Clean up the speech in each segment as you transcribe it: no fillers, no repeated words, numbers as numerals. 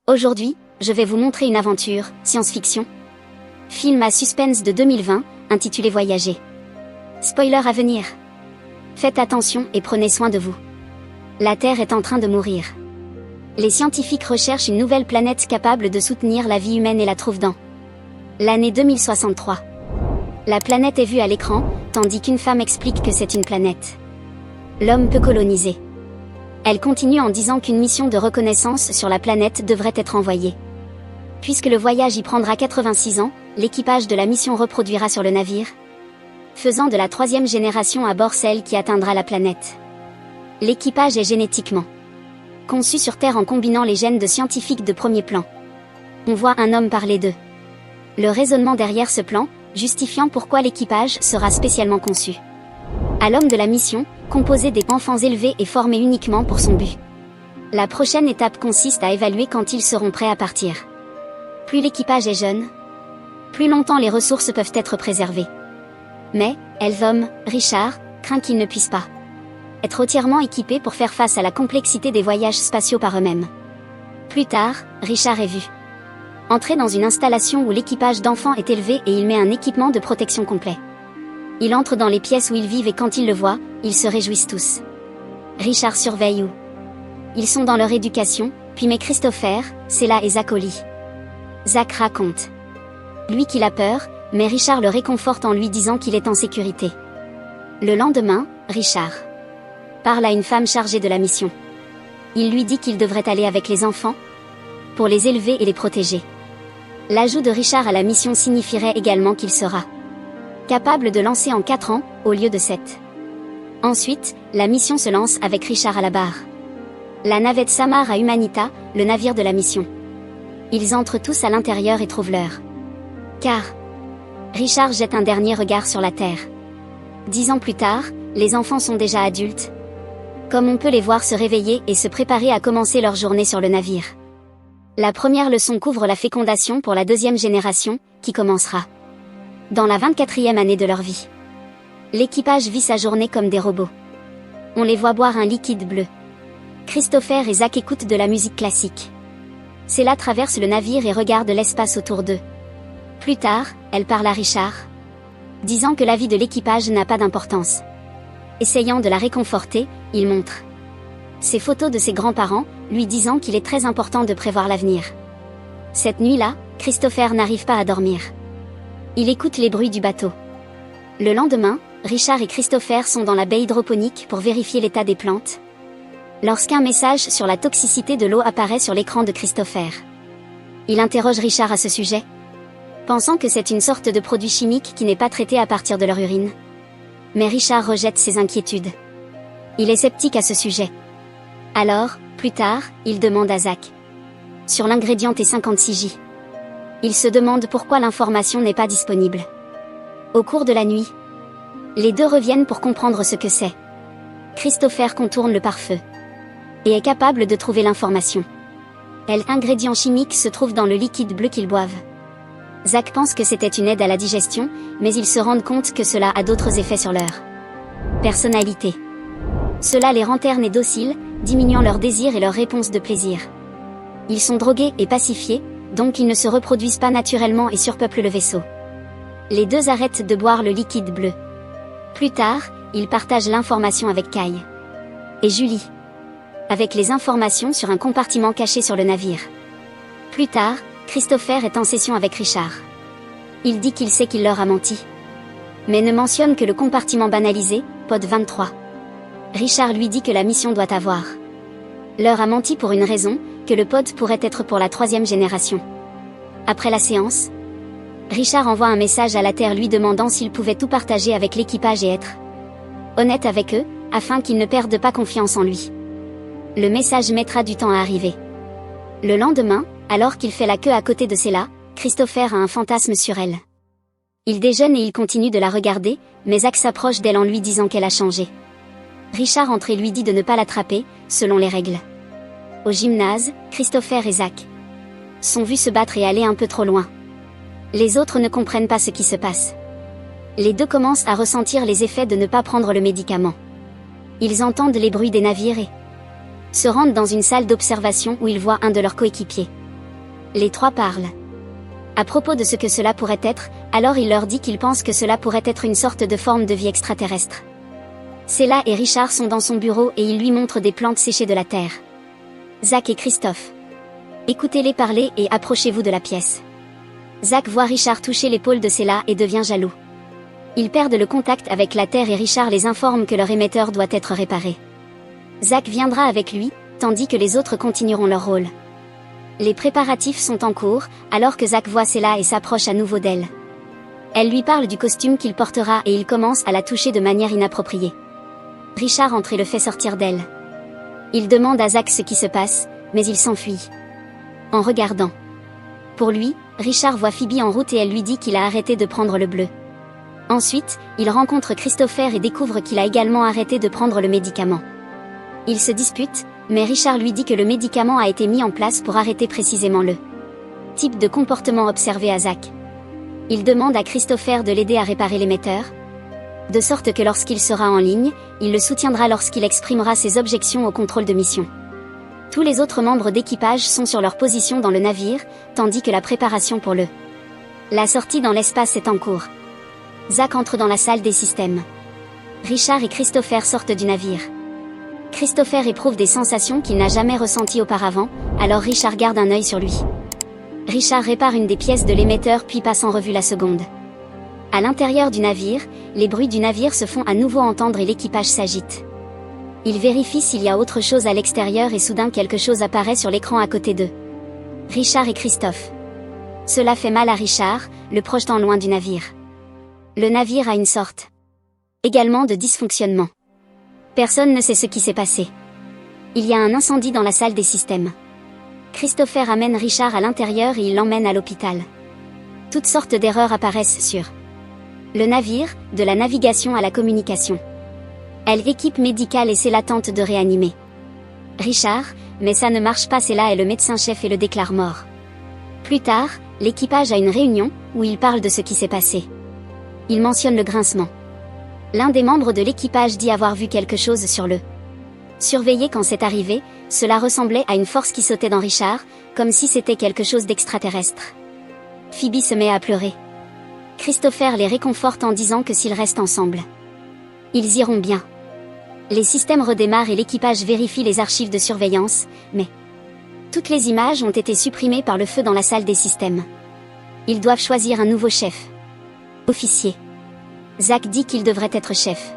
Aujourd'hui, je vais vous montrer une aventure, science-fiction. Film à suspense de 2020, intitulé Voyager. Spoiler à venir. Faites attention et prenez soin de vous. La Terre est en train de mourir. Les scientifiques recherchent une nouvelle planète capable de soutenir la vie humaine et la trouvent dans l'année 2063. La planète est vue à l'écran, tandis qu'une femme explique que c'est une planète. L'homme peut coloniser. Elle continue en disant qu'une mission de reconnaissance sur la planète devrait être envoyée. Puisque le voyage y prendra 86 ans, l'équipage de la mission reproduira sur le navire, faisant de la 3e génération à bord celle qui atteindra la planète. L'équipage est génétiquement conçu sur Terre en combinant les gènes de scientifiques de premier plan. On voit un homme parler d'eux. Le raisonnement derrière ce plan, justifiant pourquoi l'équipage sera spécialement conçu. À l'homme de la mission, composé des enfants élevés et formés uniquement pour son but. La prochaine étape consiste à évaluer quand ils seront prêts à partir. Plus l'équipage est jeune, plus longtemps les ressources peuvent être préservées. Mais, Elvom, Richard, craint qu'ils ne puissent pas être entièrement équipés pour faire face à la complexité des voyages spatiaux par eux-mêmes. Plus tard, Richard est vu entrer dans une installation où l'équipage d'enfants est élevé et il met un équipement de protection complet. Il entre dans les pièces où ils vivent et quand ils le voient, ils se réjouissent tous. Richard surveille où ils sont dans leur éducation, puis met Christopher, Sela et Zach au lit. Zach raconte lui qu'il a peur, mais Richard le réconforte en lui disant qu'il est en sécurité. Le lendemain, Richard parle à une femme chargée de la mission. Il lui dit qu'il devrait aller avec les enfants pour les élever et les protéger. L'ajout de Richard à la mission signifierait également qu'il sera capable de lancer en 4 ans, au lieu de 7. Ensuite, la mission se lance avec Richard à la barre. La navette s'amarre à Humanita, le navire de la mission. Ils entrent tous à l'intérieur et trouvent l'heure. Car Richard jette un dernier regard sur la Terre. 10 ans plus tard, les enfants sont déjà adultes. Comme on peut les voir se réveiller et se préparer à commencer leur journée sur le navire. La première leçon couvre la fécondation pour la 2e génération, qui commencera dans la 24e année de leur vie. L'équipage vit sa journée comme des robots. On les voit boire un liquide bleu. Christopher et Zach écoutent de la musique classique. Sela traverse le navire et regarde l'espace autour d'eux. Plus tard, elle parle à Richard, disant que la vie de l'équipage n'a pas d'importance. Essayant de la réconforter, il montre ses photos de ses grands-parents, lui disant qu'il est très important de prévoir l'avenir. Cette nuit-là, Christopher n'arrive pas à dormir. Il écoute les bruits du bateau. Le lendemain, Richard et Christopher sont dans la baie hydroponique pour vérifier l'état des plantes, lorsqu'un message sur la toxicité de l'eau apparaît sur l'écran de Christopher. Il interroge Richard à ce sujet, pensant que c'est une sorte de produit chimique qui n'est pas traité à partir de leur urine. Mais Richard rejette ses inquiétudes. Il est sceptique à ce sujet. Alors, plus tard, il demande à Zach sur l'ingrédient T56J. Il se demande pourquoi l'information n'est pas disponible. Au cours de la nuit, les deux reviennent pour comprendre ce que c'est. Christopher contourne le pare-feu et est capable de trouver l'information. L'ingrédient chimique se trouve dans le liquide bleu qu'ils boivent. Zach pense que c'était une aide à la digestion, mais ils se rendent compte que cela a d'autres effets sur leur personnalité. Cela les rend ternes et dociles, diminuant leur désir et leur réponse de plaisir. Ils sont drogués et pacifiés, donc ils ne se reproduisent pas naturellement et surpeuplent le vaisseau. Les deux arrêtent de boire le liquide bleu. Plus tard, ils partagent l'information avec Kai et Julie, avec les informations sur un compartiment caché sur le navire. Plus tard, Christopher est en session avec Richard. Il dit qu'il sait qu'il leur a menti, mais ne mentionne que le compartiment banalisé, pod 23. Richard lui dit que la mission doit avoir leur a menti pour une raison, que le pod pourrait être pour la 3e génération. Après la séance, Richard envoie un message à la Terre lui demandant s'il pouvait tout partager avec l'équipage et être honnête avec eux, afin qu'ils ne perdent pas confiance en lui. Le message mettra du temps à arriver. Le lendemain, alors qu'il fait la queue à côté de Sela, Christopher a un fantasme sur elle. Il déjeune et il continue de la regarder, mais Zach s'approche d'elle en lui disant qu'elle a changé. Richard entre et lui dit de ne pas l'attraper, selon les règles. Au gymnase, Christopher et Zach sont vus se battre et aller un peu trop loin. Les autres ne comprennent pas ce qui se passe. Les deux commencent à ressentir les effets de ne pas prendre le médicament. Ils entendent les bruits des navires et se rendent dans une salle d'observation où ils voient un de leurs coéquipiers Les trois parlent. À propos de ce que cela pourrait être, alors il leur dit qu'il pense que cela pourrait être une sorte de forme de vie extraterrestre. Céla et Richard sont dans son bureau et il lui montre des plantes séchées de la terre. Zach et Christophe. Écoutez-les parler et approchez-vous de la pièce. Zach voit Richard toucher l'épaule de Céla et devient jaloux. Ils perdent le contact avec la Terre et Richard les informe que leur émetteur doit être réparé. Zach viendra avec lui, tandis que les autres continueront leur rôle. Les préparatifs sont en cours, alors que Zach voit Céla et s'approche à nouveau d'elle. Elle lui parle du costume qu'il portera et il commence à la toucher de manière inappropriée. Richard entre et le fait sortir d'elle. Il demande à Zach ce qui se passe, mais il s'enfuit. En regardant. Pour lui, Richard voit Phoebe en route et elle lui dit qu'il a arrêté de prendre le bleu. Ensuite, il rencontre Christopher et découvre qu'il a également arrêté de prendre le médicament. Ils se disputent, mais Richard lui dit que le médicament a été mis en place pour arrêter précisément le type de comportement observé à Zach. Il demande à Christopher de l'aider à réparer l'émetteur, de sorte que lorsqu'il sera en ligne, il le soutiendra lorsqu'il exprimera ses objections au contrôle de mission. Tous les autres membres d'équipage sont sur leur position dans le navire, tandis que la préparation pour la sortie dans l'espace est en cours. Zach entre dans la salle des systèmes. Richard et Christopher sortent du navire. Christopher éprouve des sensations qu'il n'a jamais ressenties auparavant, alors Richard garde un œil sur lui. Richard répare une des pièces de l'émetteur puis passe en revue la seconde. À l'intérieur du navire, les bruits du navire se font à nouveau entendre et l'équipage s'agite. Il vérifie s'il y a autre chose à l'extérieur et soudain quelque chose apparaît sur l'écran à côté d'eux. Richard et Christophe. Cela fait mal à Richard, le projetant loin du navire. Le navire a une sorte également de dysfonctionnement. Personne ne sait ce qui s'est passé. Il y a un incendie dans la salle des systèmes. Christopher amène Richard à l'intérieur et il l'emmène à l'hôpital. Toutes sortes d'erreurs apparaissent sur le navire, de la navigation à la communication. L'équipe médicale essaie l'attente de réanimer Richard, mais ça ne marche pas. Céla est le médecin-chef et le déclare mort. Plus tard, l'équipage a une réunion, où il parle de ce qui s'est passé. Il mentionne le grincement. L'un des membres de l'équipage dit avoir vu quelque chose sur le surveiller quand c'est arrivé, cela ressemblait à une force qui sautait dans Richard, comme si c'était quelque chose d'extraterrestre. Phoebe se met à pleurer. Christopher les réconforte en disant que s'ils restent ensemble, ils iront bien. Les systèmes redémarrent et l'équipage vérifie les archives de surveillance, mais toutes les images ont été supprimées par le feu dans la salle des systèmes. Ils doivent choisir un nouveau chef. Officier. Zach dit qu'il devrait être chef.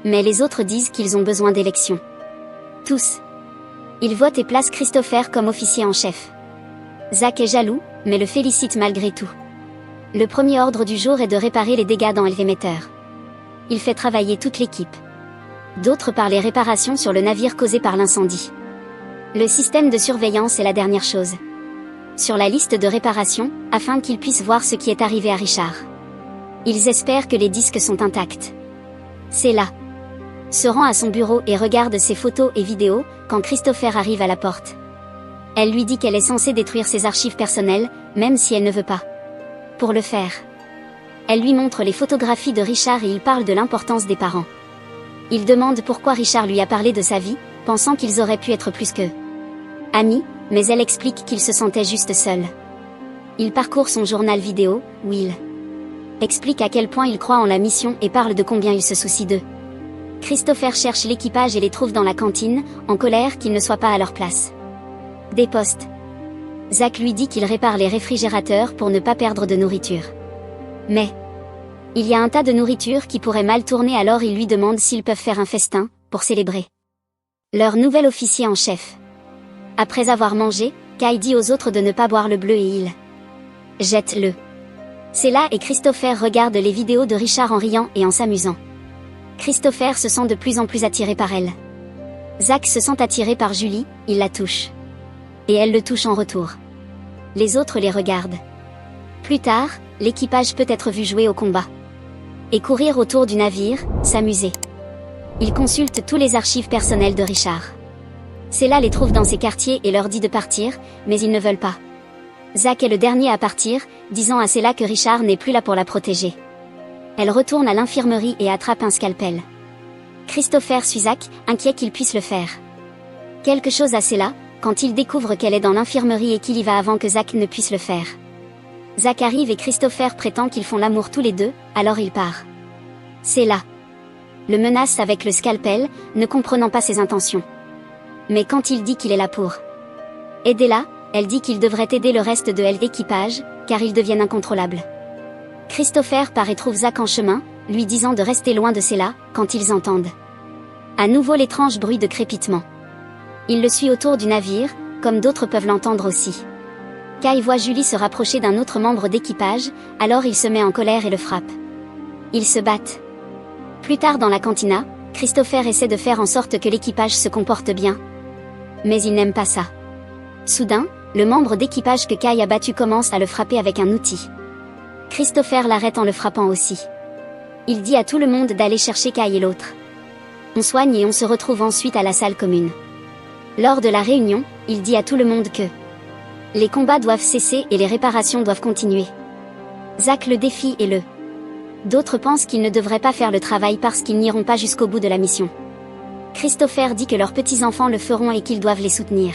Mais les autres disent qu'ils ont besoin d'élections. Tous. Ils votent et placent Christopher comme officier en chef. Zach est jaloux, mais le félicite malgré tout. Le premier ordre du jour est de réparer les dégâts dans l'émetteur. Il fait travailler toute l'équipe. D'autres par les réparations sur le navire causées par l'incendie. Le système de surveillance est la dernière chose sur la liste de réparation, afin qu'ils puissent voir ce qui est arrivé à Richard. Ils espèrent que les disques sont intacts. Céla se rend à son bureau et regarde ses photos et vidéos, quand Christopher arrive à la porte. Elle lui dit qu'elle est censée détruire ses archives personnelles, même si elle ne veut pas. Pour le faire, elle lui montre les photographies de Richard et il parle de l'importance des parents. Il demande pourquoi Richard lui a parlé de sa vie, pensant qu'ils auraient pu être plus que amis, mais elle explique qu'il se sentait juste seul. Il parcourt son journal vidéo, où il explique à quel point il croit en la mission et parle de combien il se soucie d'eux. Christopher cherche l'équipage et les trouve dans la cantine, en colère qu'ils ne soient pas à leur place. Des postes. Zach lui dit qu'il répare les réfrigérateurs pour ne pas perdre de nourriture. Mais il y a un tas de nourriture qui pourrait mal tourner, alors il lui demande s'ils peuvent faire un festin, pour célébrer leur nouvel officier en chef. Après avoir mangé, Kai dit aux autres de ne pas boire le bleu et il jette le. Céla et Christopher regardent les vidéos de Richard en riant et en s'amusant. Christopher se sent de plus en plus attiré par elle. Zach se sent attiré par Julie, il la touche. Et elle le touche en retour. Les autres les regardent. Plus tard, l'équipage peut être vu jouer au combat. Et courir autour du navire, s'amuser. Ils consultent tous les archives personnelles de Richard. Céla les trouve dans ses quartiers et leur dit de partir, mais ils ne veulent pas. Zach est le dernier à partir, disant à Céla que Richard n'est plus là pour la protéger. Elle retourne à l'infirmerie et attrape un scalpel. Christopher suit Zach, inquiet qu'il puisse le faire quelque chose à Céla, quand il découvre qu'elle est dans l'infirmerie et qu'il y va avant que Zach ne puisse le faire. Zach arrive et Christopher prétend qu'ils font l'amour tous les deux, alors il part. C'est là. Le menace avec le scalpel, ne comprenant pas ses intentions. Mais quand il dit qu'il est là pour aider-la, elle dit qu'il devrait aider le reste de l'équipage, car ils deviennent incontrôlables. Christopher part et trouve Zach en chemin, lui disant de rester loin de Cella, quand ils entendent à nouveau l'étrange bruit de crépitement. Il le suit autour du navire, comme d'autres peuvent l'entendre aussi. Kai voit Julie se rapprocher d'un autre membre d'équipage, alors il se met en colère et le frappe. Ils se battent. Plus tard dans la cantina, Christopher essaie de faire en sorte que l'équipage se comporte bien. Mais il n'aime pas ça. Soudain, le membre d'équipage que Kai a battu commence à le frapper avec un outil. Christopher l'arrête en le frappant aussi. Il dit à tout le monde d'aller chercher Kai et l'autre. On soigne et on se retrouve ensuite à la salle commune. Lors de la réunion, il dit à tout le monde que les combats doivent cesser et les réparations doivent continuer. Zach le défie et d'autres pensent qu'ils ne devraient pas faire le travail parce qu'ils n'iront pas jusqu'au bout de la mission. Christopher dit que leurs petits-enfants le feront et qu'ils doivent les soutenir.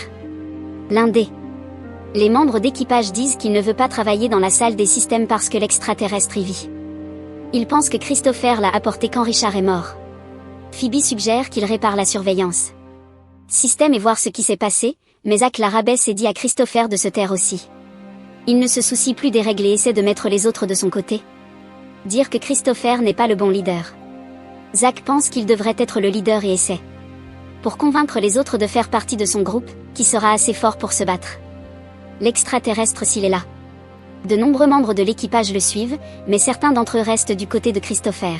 Les membres d'équipage disent qu'il ne veut pas travailler dans la salle des systèmes parce que l'extraterrestre y vit. Ils pensent que Christopher l'a apporté quand Richard est mort. Phoebe suggère qu'il répare la surveillance système et voir ce qui s'est passé, mais Zach la rabaisse et dit à Christopher de se taire aussi. Il ne se soucie plus des règles et essaie de mettre les autres de son côté. Dire que Christopher n'est pas le bon leader. Zach pense qu'il devrait être le leader et essaie pour convaincre les autres de faire partie de son groupe, qui sera assez fort pour se battre. L'extraterrestre s'il est là. De nombreux membres de l'équipage le suivent, mais certains d'entre eux restent du côté de Christopher.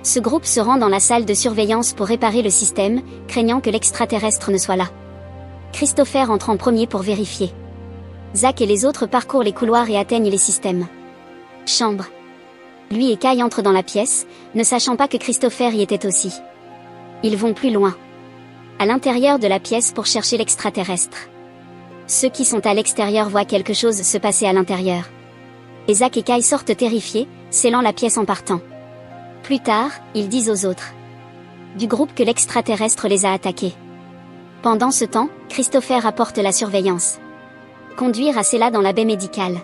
Ce groupe se rend dans la salle de surveillance pour réparer le système, craignant que l'extraterrestre ne soit là. Christopher entre en premier pour vérifier. Zach et les autres parcourent les couloirs et atteignent les systèmes. Chambre. Lui et Kai entrent dans la pièce, ne sachant pas que Christopher y était aussi. Ils vont plus loin. À l'intérieur de la pièce pour chercher l'extraterrestre. Ceux qui sont à l'extérieur voient quelque chose se passer à l'intérieur. Et Zach et Kai sortent terrifiés, scellant la pièce en partant. Plus tard, ils disent aux autres du groupe que l'extraterrestre les a attaqués. Pendant ce temps, Christopher apporte la surveillance. Conduire à Cella dans la baie médicale.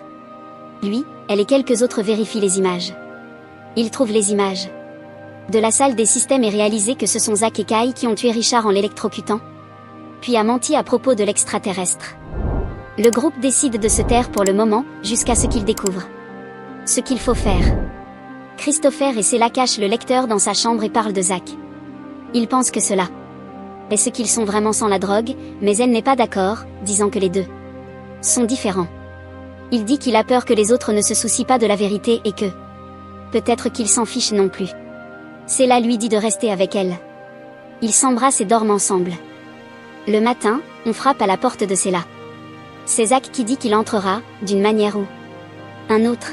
Lui, elle et quelques autres vérifient les images. Ils trouvent les images de la salle des systèmes et réalisent que ce sont Zach et Kai qui ont tué Richard en l'électrocutant, puis a menti à propos de l'extraterrestre. Le groupe décide de se taire pour le moment, jusqu'à ce qu'ils découvrent ce qu'il faut faire. Christopher et Cella cachent le lecteur dans sa chambre et parlent de Zach. Ils pensent que cela est ce qu'ils sont vraiment sans la drogue, mais elle n'est pas d'accord, disant que les deux sont différents. Il dit qu'il a peur que les autres ne se soucient pas de la vérité et que peut-être qu'ils s'en fichent non plus. Cella lui dit de rester avec elle. Ils s'embrassent et dorment ensemble. Le matin, on frappe à la porte de Cella. C'est Zach qui dit qu'il entrera, d'une manière ou un autre.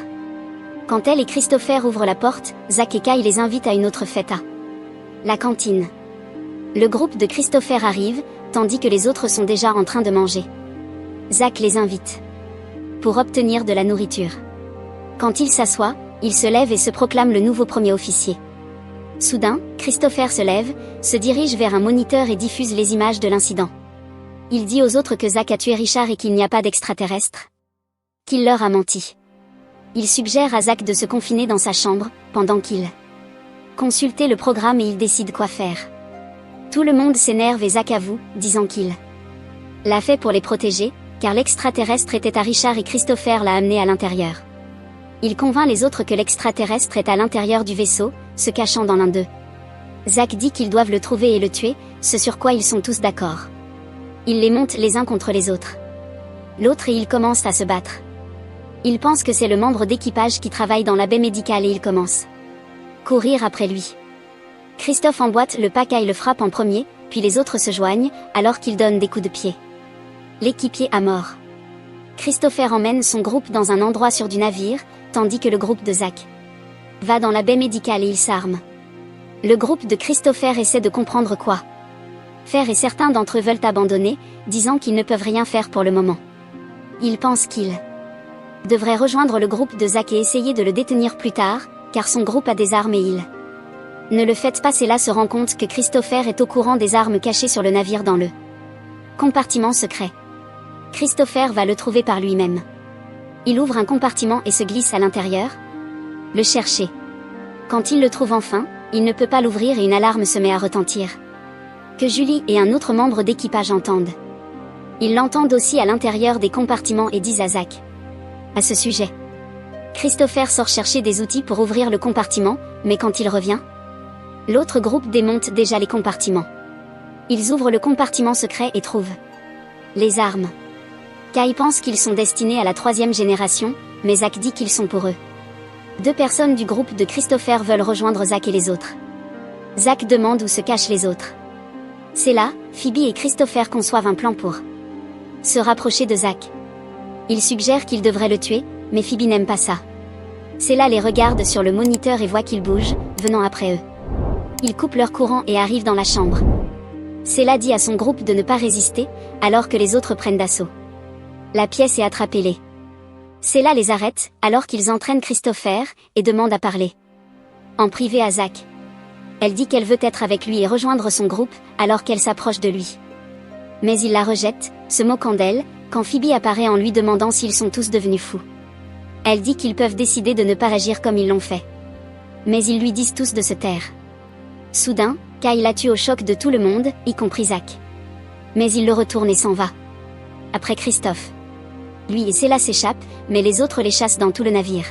Quand elle et Christopher ouvrent la porte, Zach et Kai les invitent à une autre fête à la cantine. Le groupe de Christopher arrive, tandis que les autres sont déjà en train de manger. Zach les invite pour obtenir de la nourriture. Quand il s'assoit, il se lève et se proclame le nouveau premier officier. Soudain, Christopher se lève, se dirige vers un moniteur et diffuse les images de l'incident. Il dit aux autres que Zach a tué Richard et qu'il n'y a pas d'extraterrestre. Qu'il leur a menti. Il suggère à Zach de se confiner dans sa chambre, pendant qu'il consultait le programme et il décide quoi faire. Tout le monde s'énerve et Zach avoue, disant qu'il l'a fait pour les protéger, car l'extraterrestre était à Richard et Christopher l'a amené à l'intérieur. Il convainc les autres que l'extraterrestre est à l'intérieur du vaisseau, se cachant dans l'un d'eux. Zach dit qu'ils doivent le trouver et le tuer, ce sur quoi ils sont tous d'accord. Il les monte les uns contre les autres. L'autre et ils commencent à se battre. Il pense que c'est le membre d'équipage qui travaille dans la baie médicale et il commence courir après lui. Christophe emboîte le pas et le frappe en premier, puis les autres se joignent, alors qu'il donne des coups de pied. L'équipier a mort. Christopher emmène son groupe dans un endroit sûr du navire, tandis que le groupe de Zach va dans la baie médicale et il s'arme. Le groupe de Christopher essaie de comprendre quoi faire et certains d'entre eux veulent abandonner, disant qu'ils ne peuvent rien faire pour le moment. Ils pensent qu'ils devraient rejoindre le groupe de Zach et essayer de le détenir plus tard, car son groupe a des armes et ils ne le faites pas. Cella se rend compte que Christopher est au courant des armes cachées sur le navire dans le Compartiment secret. Christopher va le trouver par lui-même. Il ouvre un compartiment et se glisse à l'intérieur. Le chercher. Quand il le trouve enfin, il ne peut pas l'ouvrir et une alarme se met à retentir. Que Julie et un autre membre d'équipage entendent. Ils l'entendent aussi à l'intérieur des compartiments et disent à Zach. À ce sujet. Christopher sort chercher des outils pour ouvrir le compartiment, mais quand il revient, l'autre groupe démonte déjà les compartiments. Ils ouvrent le compartiment secret et trouvent les armes. Kai pense qu'ils sont destinés à la 3e génération, mais Zach dit qu'ils sont pour eux. 2 personnes du groupe de Christopher veulent rejoindre Zach et les autres. Zach demande où se cachent les autres. C'est là, Phoebe et Christopher conçoivent un plan pour se rapprocher de Zach. Ils suggèrent qu'ils devraient le tuer, mais Phoebe n'aime pas ça. C'est là les regarde sur le moniteur et voit qu'ils bougent, venant après eux. Ils coupent leur courant et arrivent dans la chambre. C'est là dit à son groupe de ne pas résister, alors que les autres prennent d'assaut. La pièce est attrapée. C'est là les arrête, alors qu'ils entraînent Christopher, et demandent à parler. En privé à Zach. Elle dit qu'elle veut être avec lui et rejoindre son groupe, alors qu'elle s'approche de lui. Mais il la rejette, se moquant d'elle, quand Phoebe apparaît en lui demandant s'ils sont tous devenus fous. Elle dit qu'ils peuvent décider de ne pas agir comme ils l'ont fait. Mais ils lui disent tous de se taire. Soudain, Kai la tue au choc de tout le monde, y compris Zach. Mais il le retourne et s'en va. Après Christophe. Lui et Sela s'échappent, mais les autres les chassent dans tout le navire.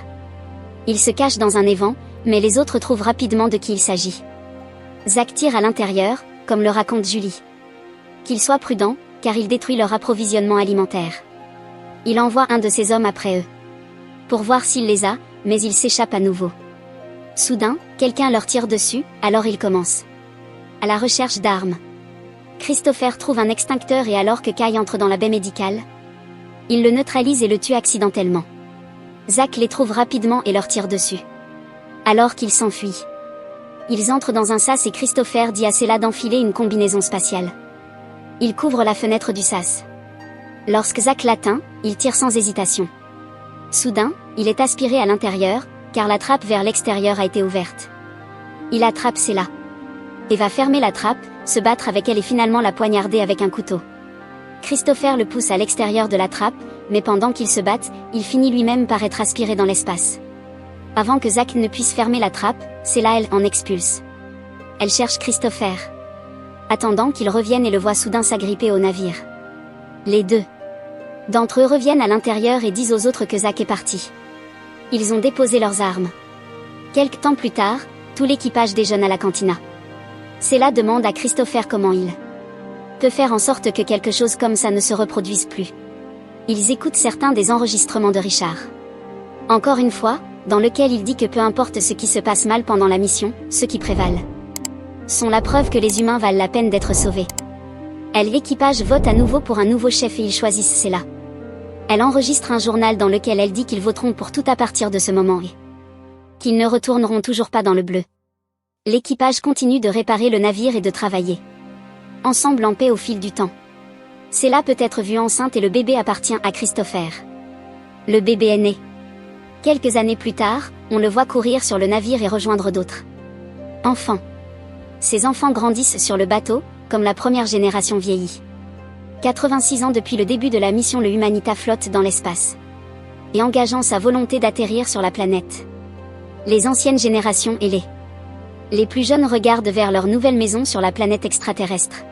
Ils se cachent dans un évan, mais les autres trouvent rapidement de qui il s'agit. Zach tire à l'intérieur, comme le raconte Julie. Qu'ils soient prudents, car il détruit leur approvisionnement alimentaire. Il envoie un de ses hommes après eux. Pour voir s'il les a, mais ils s'échappent à nouveau. Soudain, quelqu'un leur tire dessus, alors ils commencent à la recherche d'armes. Christopher trouve un extincteur et alors que Kai entre dans la baie médicale, il le neutralise et le tue accidentellement. Zach les trouve rapidement et leur tire dessus. Alors qu'ils s'enfuient. Ils entrent dans un sas et Christopher dit à Sela d'enfiler une combinaison spatiale. Il couvre la fenêtre du sas. Lorsque Zach l'atteint, il tire sans hésitation. Soudain, il est aspiré à l'intérieur, car la trappe vers l'extérieur a été ouverte. Il attrape Sela. Et va fermer la trappe, se battre avec elle et finalement la poignarder avec un couteau. Christopher le pousse à l'extérieur de la trappe, mais pendant qu'ils se battent, il finit lui-même par être aspiré dans l'espace. Avant que Zach ne puisse fermer la trappe, Sela elle en expulse. Elle cherche Christopher. Attendant qu'il revienne et le voit soudain s'agripper au navire. Les 2 d'entre eux reviennent à l'intérieur et disent aux autres que Zach est parti. Ils ont déposé leurs armes. Quelque temps plus tard, tout l'équipage déjeune à la cantina. Sela demande à Christopher comment il peut faire en sorte que quelque chose comme ça ne se reproduise plus. Ils écoutent certains des enregistrements de Richard. Encore une fois, dans lequel il dit que peu importe ce qui se passe mal pendant la mission, ceux qui prévalent sont la preuve que les humains valent la peine d'être sauvés. L'équipage vote à nouveau pour un nouveau chef et ils choisissent Sela. Elle enregistre un journal dans lequel elle dit qu'ils voteront pour tout à partir de ce moment et qu'ils ne retourneront toujours pas dans le bleu. L'équipage continue de réparer le navire et de travailler ensemble en paix au fil du temps. Sela peut être vue enceinte et le bébé appartient à Christopher. Le bébé est né. Quelques années plus tard, on le voit courir sur le navire et rejoindre d'autres enfants. Ces enfants grandissent sur le bateau, comme la première génération vieillit. 86 ans depuis le début de la mission, le Humanita flotte dans l'espace. Et engageant sa volonté d'atterrir sur la planète. Les anciennes générations et les plus jeunes regardent vers leur nouvelle maison sur la planète extraterrestre.